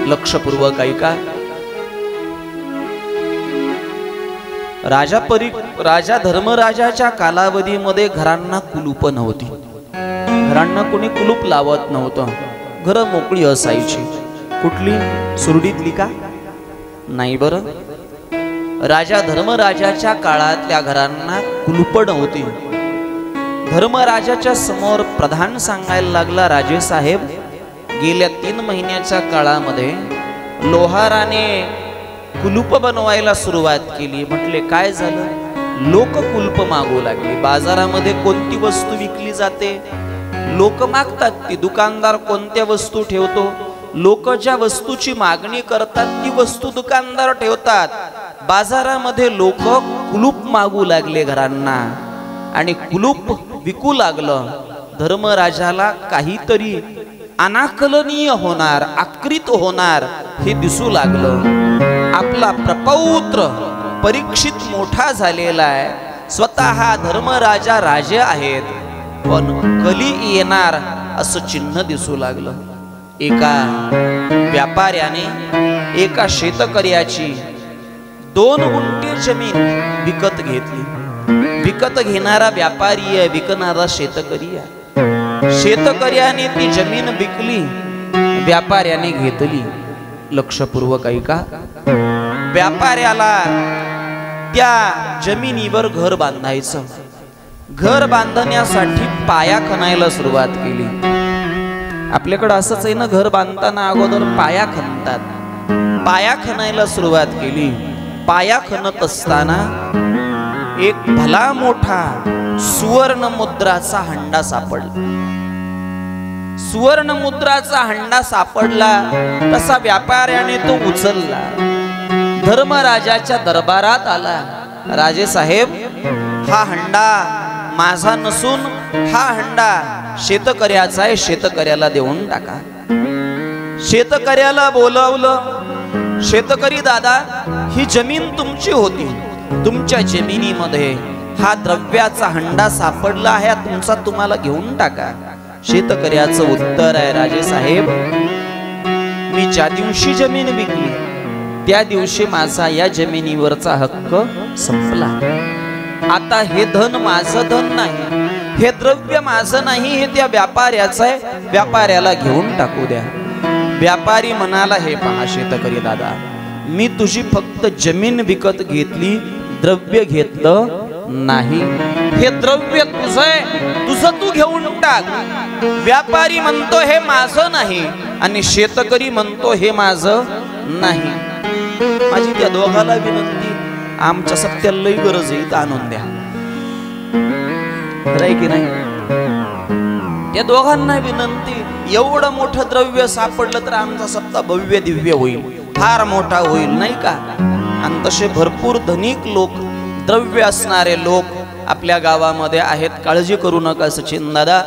लक्षपूर्वक ऐका। राजा धर्मराजाच्या कालावधीमध्ये घरांना कुलूप नव्हती, घरांना कोणी कुलूप लावत नव्हतं, घरं मोकळी असायची। कुठली? सुरडीतली का? नाही बरं, राजा धर्मराजाच्या काळातल्या घरांना कुलूप नव्हती। धर्मराजाच्या समोर प्रधान सांगायला लागला, राजे साहेब, गेल्या 3 महिन्याच्या काळामध्ये लोहाराने कुलूप बनवायला सुरुवात केली। म्हटले काय झालं? लोक कुलूप मागू लागली। बाजारामध्ये कोणती वस्तू विकली जाते? लोक मागतात ती। दुकानदार कोणत्या वस्तू ठेवतो? लोक ज्या वस्तूची मागणी करतात ती वस्तू दुकानदार ठेवतात। बाजारामध्ये लोक कुलूप मागू लागले घरांना आणि कुलूप विकू लागलं। धर्मराजाला काहीतरी अनाकलनीय होणार, आकृत होणार हे दिसू लागलं। आपला प्रपौत्र परीक्षित मोठा झालेला आहे, स्वतः धर्मराजा राजे आहेत, पण कली येणार असं चिन्ह दिसू लागलं। एका व्यापाऱ्याने एका शेतकऱ्याची 2 गुंठे जमीन विकत घेतली। विकत घेणारा व्यापारी आहे, विकणारा शेतकरी आहे। शेतकऱ्याने ती जमीन विकली, व्यापाऱ्याने घेतली। लक्षपूर्वक ऐका। व्यापाऱ्याला त्या जमिनीवर घर बांधायचं, घर बांधण्यासाठी पाया खणायला सुरुवात केली। आपल्याकडे असंच आहे ना, घर बांधताना अगोदर पाया खणतात। पाया खणायला सुरुवात केली। पाया खणत असताना एक भला मोठा सुवर्ण मुद्राचा हंडा सापडला। सुवर्ण मुद्राचा हंडा सापडला तसा व्यापाऱ्याने तो उचलला, धर्मराजाच्या दरबारात आला। राजे साहेब, हा हंडा माझा नसून हा हंडा शेतकऱ्याचा आहे, शेतकऱ्याला देऊन टाका। शेतकऱ्याला बोलावलं। शेतकरी दादा, ही जमीन तुमची होती, तुमच्या जमिनीमध्ये हा द्रव्याचा हंडा सापडला आहे, तुमचा तुम्हाला घेऊन टाका। शेतकऱ्याचं उत्तर आहे, राजे साहेब, मी ज्या दिवशी जमीन विकली त्या दिवशी माझा या जमिनीवरचा हक्क संपला। आता हे धन माझं धन नाही, हे द्रव्य माझं नाही, हे त्या व्यापाऱ्याचं आहे, व्यापाऱ्याला घेऊन टाकू द्या। व्यापारी म्हणाला, हे पहा शेतकरी दादा, मी तुझी फक्त जमीन विकत घेतली, द्रव्य घेतलं नाही। हे द्रव्य तुझं तू घेऊन टाक। व्यापारी म्हणतो हे माझं नाही आणि शेतकरी म्हणतो हे माझं नाही। माझी त्या दोघाला विनंती, आमच्या सत्याला लई गरज आहे, इथं आणून द्या, खरंय की नाही? त्या दोघांना विनंती, एवढं मोठं द्रव्य सापडलं तर आमचा सप्ताह भव्य दिव्य होईल, फार मोठा होईल, नाही का? आणि तसे भरपूर धनिक लोक, द्रव्य असणारे लोक आपल्या गावामध्ये आहेत, काळजी करू नका सचिन दादा,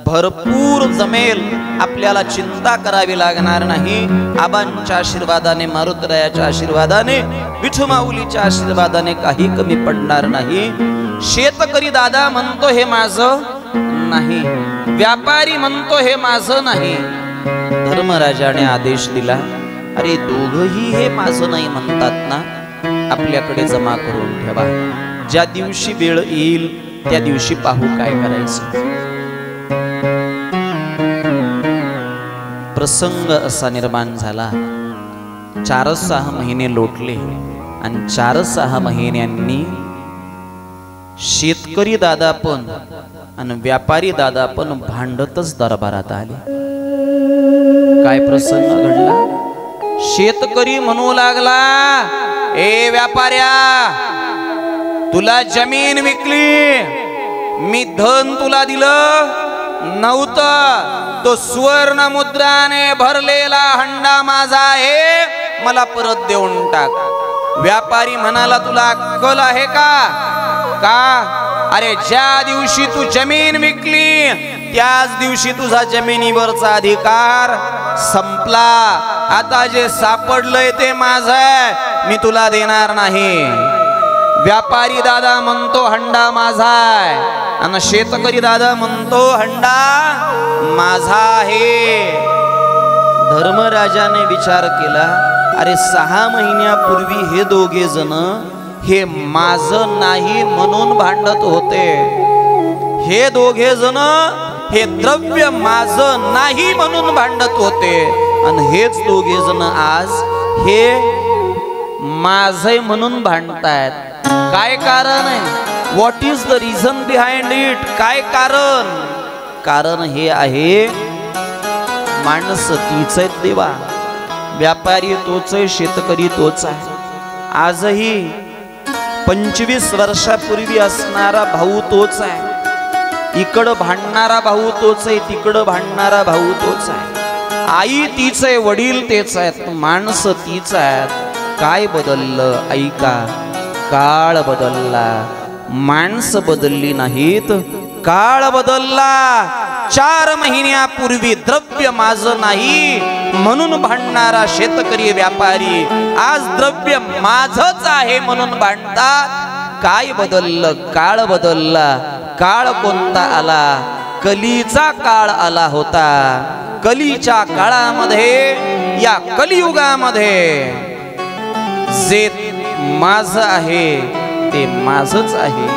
भरपूर जमेल, आपल्याला चिंता करावी लागणार नाही। आबांच्या आशीर्वादाने, मारुतरायाच्या आशीर्वादाने, विठू माऊलीच्या आशीर्वादाने काही कमी पडणार नाही। शेतकरी दादा म्हणतो हे माझं नाही, व्यापारी म्हणतो हे माझं नाही। धर्मराजाने आदेश दिला, अरे दोघही हे माझं नाही म्हणतात ना, आपल्याकडे जमा करून ठेवा, ज्या दिवशी वेळ येईल त्या दिवशी पाहू काय करायचं। प्रसंग असा निर्माण झाला। 4-6 महिने लोटले आणि 4-6 महिन्यांनी शेतकरी दादा पण आणि व्यापारी दादा पण भांडतच दरबारात आले। काय प्रसंग घडला? शेतकरी म्हणू लागला, ए व्यापाऱ्या, तुला जमीन विकली, मी धन तुला दिलं नव्हतं, तो सुवर्ण मुद्राने भरलेला हंडा माझा आहे, मला परत देऊन टाक। व्यापारी म्हणाला, तुला अक्कल आहे का? अरे ज्या दिवशी तू जमीन विकली त्याच दिवशी तुझा जमिनीवरचा अधिकार संपला, आता जे सापडलंय ते माझं आहे, मी तुला देणार नाही। व्यापारी दादा म्हणतो हंडा माझा आहे आणि शेतकरी दादा म्हणतो हंडा माझा आहे। धर्मराजाने विचार केला, अरे 6 महिन्यापूर्वी हे दोघे जण हे माझं नाही म्हणून भांडत होते, हे दोघे जण हे द्रव्य माझं नाही म्हणून भांडत होते, आणि हेच दोघे जण आज हे माझे म्हणून भांडतायत. काय कारण आहे? What is the reason behind it? काय कारण? कारण हे आहे, माणसं तीच आहेत देवा, व्यापारी तोच आहे, शेतकरी तोच आहे. आजही 25 वर्षापूर्वी असणारा भाऊ तोच आहे, इकडं भांडणारा भाऊ तोच आहे, तिकडं भांडणारा भाऊ तोच आहे. आई तीच आहे, वडील तेच आहेत, माणसं तीच आहेत. काय बदललं? ऐका, काळ बदलला, माणसं बदलली नाहीत, काळ बदलला. 4 महिन्यापूर्वी द्रव्य माझं नाही म्हणून भांडणारा शेतकरी व्यापारी आज द्रव्य माझंच आहे म्हणून भांडतात. काय बदललं? काळ बदलला. काळ कोणता आला? कलीचा काळ आला होता. कलीच्या काळामध्ये, या कलियुगामध्ये जे माझं आहे ते माझंच आहे,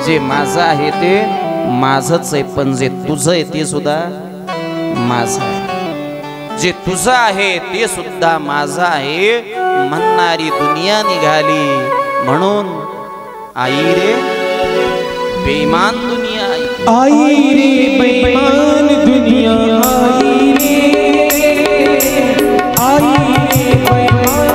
जे माझं आहे ते माझंच आहे, पण जे तुझं आहे ते सुद्धा माझं आहे, जे तुझं आहे ते सुद्धा माझं आहे म्हणणारी दुनिया निघाली. म्हणून आई रे बेईमान दुनिया, आई रे बेईमान दुनिया, आई रे, आई रे बेईमान दुनिया,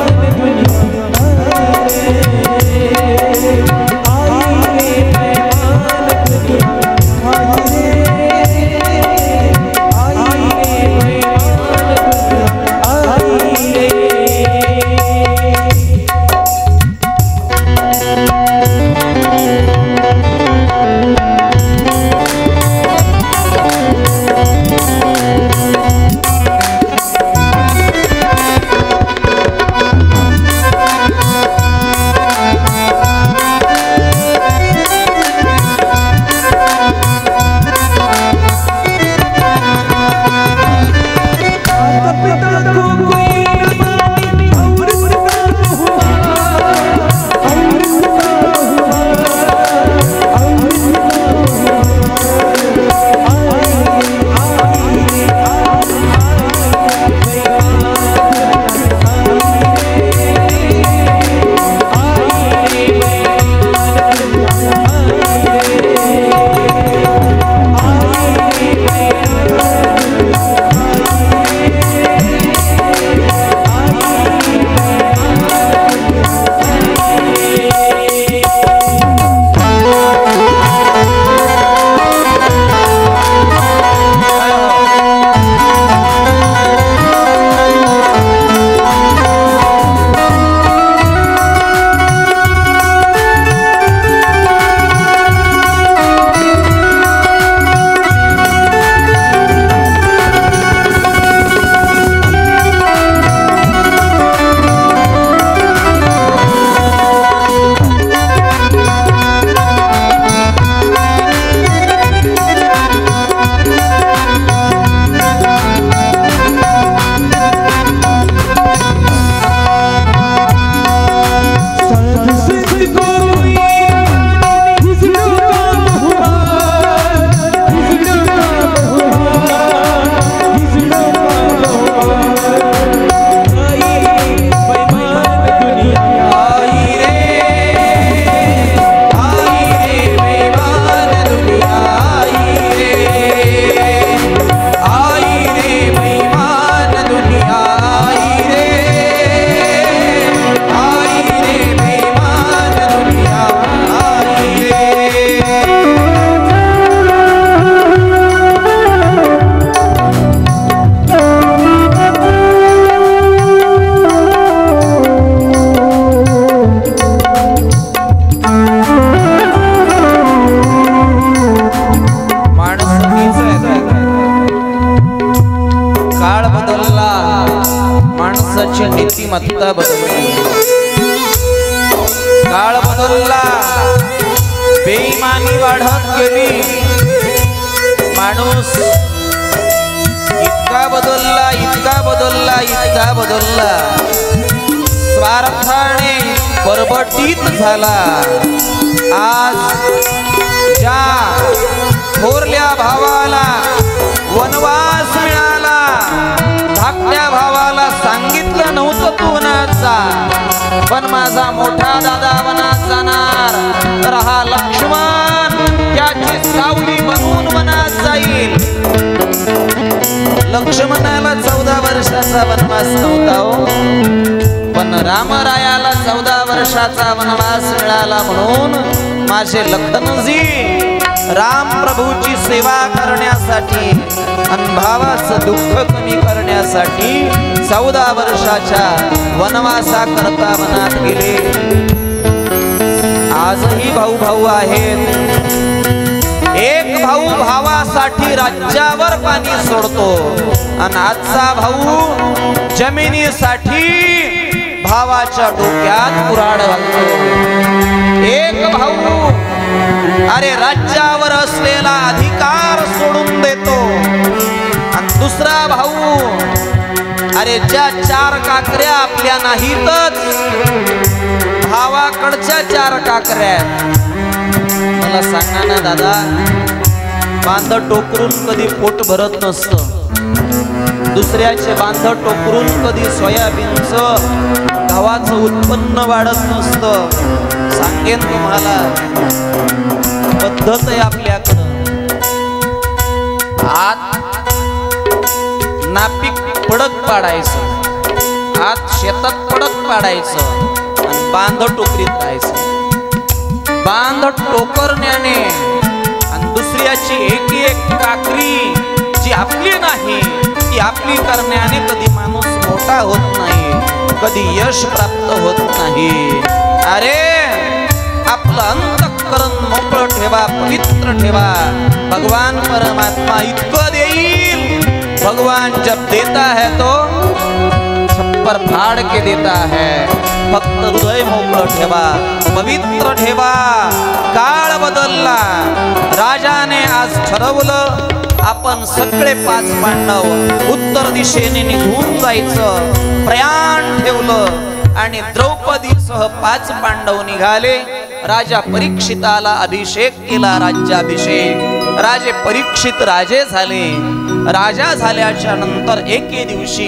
आई रे बेईमान दुनिया, आई रे, आई रे बेईमान दुनिया, आई रे. नीतिमत्ता बदलली, काळ बदलला, बेईमानी वाढत गेली, माणूस इतका बदलला इतका बदलला इतका बदलला, स्वार्थाने बरबटीत झाला। आज ज्या थोरल्या भावाला वनवास मिळाला, धाकट्या भावाला सांगितलं नव्हतं तू वनात जा, पण माझा मोठा दादा वनात जाणार, तर हा लक्ष्मण त्याची सावली बनवून वनात जाईल। लक्ष्मणाला 14 वर्षाचा वनवास नव्हता हो, पण रामरायाला 14 वर्षाचा वनवास मिळाला, म्हणून माझे लखनजी राम प्रभूची सेवा करण्यासाठी आणि भावाचं दुःख कमी करण्यासाठी 14 वर्षाच्या वनवासा करता वनात गेले। आजही भाऊ भाऊ आहेत, एक भाऊ भावासाठी राज्यावर पाणी सोडतो आणि आजचा भाऊ जमिनीसाठी भावाच्या डोक्यात कुऱ्हाड घालतो। एक भाऊ अरे राज्यावर असलेला अधिकार सोडून देतो आणि दुसरा भाऊ अरे ज्या 4 काकऱ्या आपल्या नाहीतच, भावाकडच्या 4 काकऱ्या। मला सांगा ना दादा, बांध टोकरून कधी पोट भरत नसतं, दुसऱ्याचे बांध टोकरून कधी सोयाबीनचं गव्हाचं उत्पन्न वाढत नसतं। सांगेन तुम्हाला, पद्धत आहे आपल्याकडं, आत नापीक पडक पाडायचं, आत शेतात पडक पाडायचं आणि बांध टोकरीत राहायचं। बांध टोकरण्याने आणि दुसऱ्याची एक एक काकरी जी आपली नाही ती आपली करण्याने कधी माणूस मोठा होत नाही, कधी यश प्राप्त होत नाही। अरे आपलं अंतःकरण मोकळं ठेवा, पवित्र ठेवा, भगवान परमात्मा इतकं देईल। भगवान जब देता है तो छप्पर फाड़ के देता है, फक्त हृदय मोकळं ठेवा, पवित्र ठेवा। काळ बदलला, राजाने आज ठरवलं आपण सगळे 5 पांडव उत्तर दिशेने निघून जायचं, प्रयाण ठेवलं आणि द्रौपदीसह 5 पांडव निघाले। राजा परीक्षिताला अभिषेक केला, राज्याभिषेक। राजे परीक्षित राजे झाले। राजा झाल्याच्या नंतर एके दिवशी